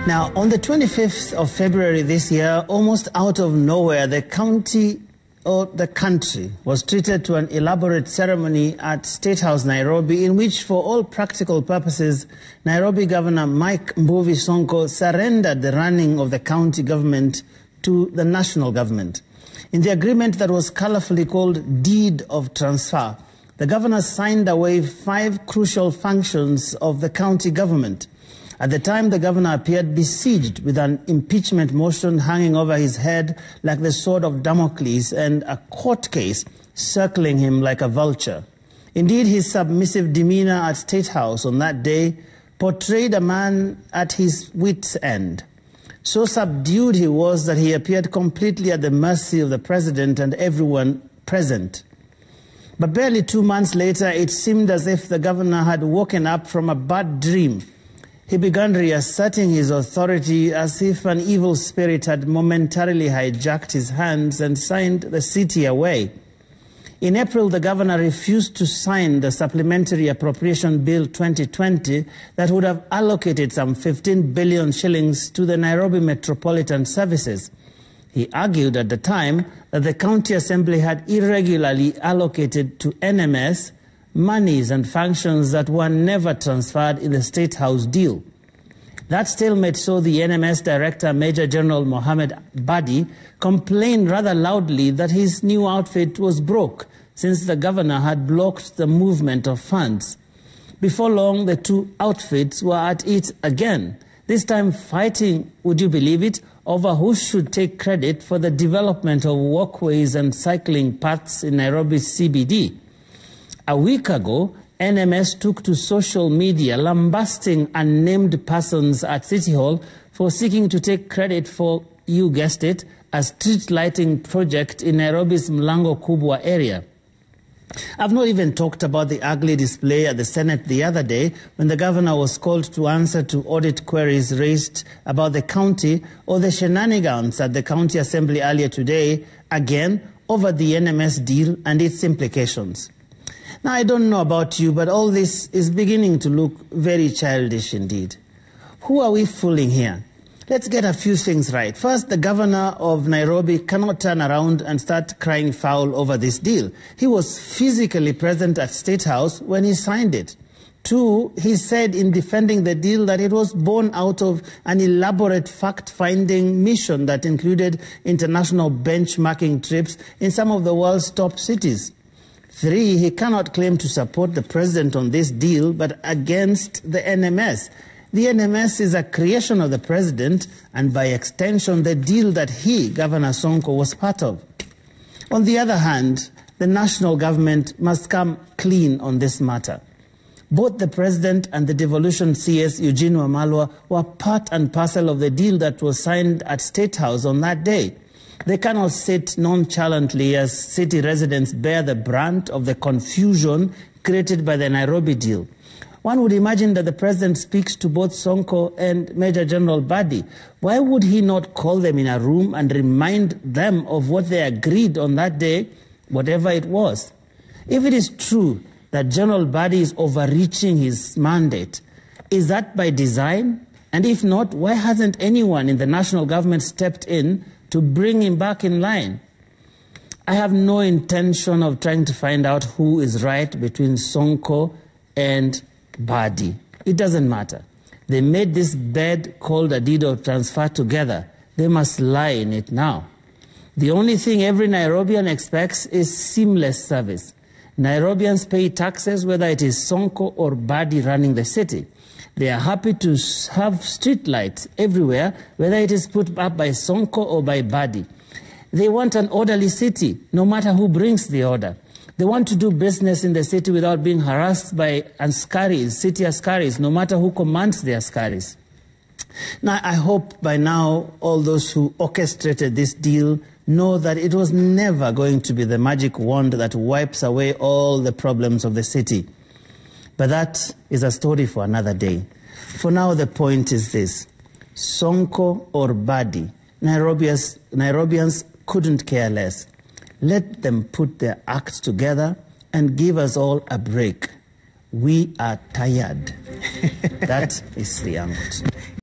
Now, on the 25th of February this year, almost out of nowhere, the country was treated to an elaborate ceremony at State House, Nairobi, in which, for all practical purposes, Nairobi Governor Mike Mbuvi Sonko surrendered the running of the county government to the national government. In the agreement that was colorfully called Deed of Transfer, the governor signed away 5 crucial functions of the county government. At the time, the governor appeared besieged with an impeachment motion hanging over his head like the sword of Damocles and a court case circling him like a vulture. Indeed, his submissive demeanor at State House on that day portrayed a man at his wit's end. So subdued he was that he appeared completely at the mercy of the president and everyone present. But barely 2 months later, it seemed as if the governor had woken up from a bad dream. He began reasserting his authority as if an evil spirit had momentarily hijacked his hands and signed the city away. In April, the governor refused to sign the Supplementary Appropriation Bill 2020 that would have allocated some 15 billion shillings to the Nairobi Metropolitan Services. He argued at the time that the County Assembly had irregularly allocated to NMS monies and functions that were never transferred in the State House deal. That stalemate saw the NMS Director, Major General Mohammed Badi, complain rather loudly that his new outfit was broke since the governor had blocked the movement of funds. Before long, the two outfits were at it again, this time fighting, would you believe it, over who should take credit for the development of walkways and cycling paths in Nairobi's CBD. A week ago, NMS took to social media lambasting unnamed persons at City Hall for seeking to take credit for, you guessed it, a street lighting project in Nairobi's Mlango Kubwa area. I've not even talked about the ugly display at the Senate the other day when the governor was called to answer to audit queries raised about the county, or the shenanigans at the County Assembly earlier today, again over the NMS deal and its implications. Now, I don't know about you, but all this is beginning to look very childish indeed. Who are we fooling here? Let's get a few things right. First, the governor of Nairobi cannot turn around and start crying foul over this deal. He was physically present at State House when he signed it. 2, he said in defending the deal that it was born out of an elaborate fact-finding mission that included international benchmarking trips in some of the world's top cities. 3, he cannot claim to support the president on this deal, but against the NMS. The NMS is a creation of the president and, by extension, the deal that he, Governor Sonko, was part of. On the other hand, the national government must come clean on this matter. Both the president and the devolution CS, Eugene Wamalwa, were part and parcel of the deal that was signed at State House on that day. They cannot sit nonchalantly as city residents bear the brunt of the confusion created by the Nairobi deal. One would imagine that the president speaks to both Sonko and Major General Badi. Why would he not call them in a room and remind them of what they agreed on that day, whatever it was? If it is true that General Badi is overreaching his mandate, is that by design? And if not, why hasn't anyone in the national government stepped in to bring him back in line? I have no intention of trying to find out who is right between Sonko and Badi. It doesn't matter. They made this bed called a deed of transfer together. They must lie in it now. The only thing every Nairobian expects is seamless service. Nairobians pay taxes whether it is Sonko or Badi running the city. They are happy to have street lights everywhere, whether it is put up by Sonko or by Badi. They want an orderly city, no matter who brings the order. They want to do business in the city without being harassed by askaris, city askaris, no matter who commands the askaris. Now, I hope by now all those who orchestrated this deal know that it was never going to be the magic wand that wipes away all the problems of the city. But that is a story for another day. For now, the point is this: Sonko or Badi, Nairobians couldn't care less. Let them put their acts together and give us all a break. We are tired. That is Sri Angot.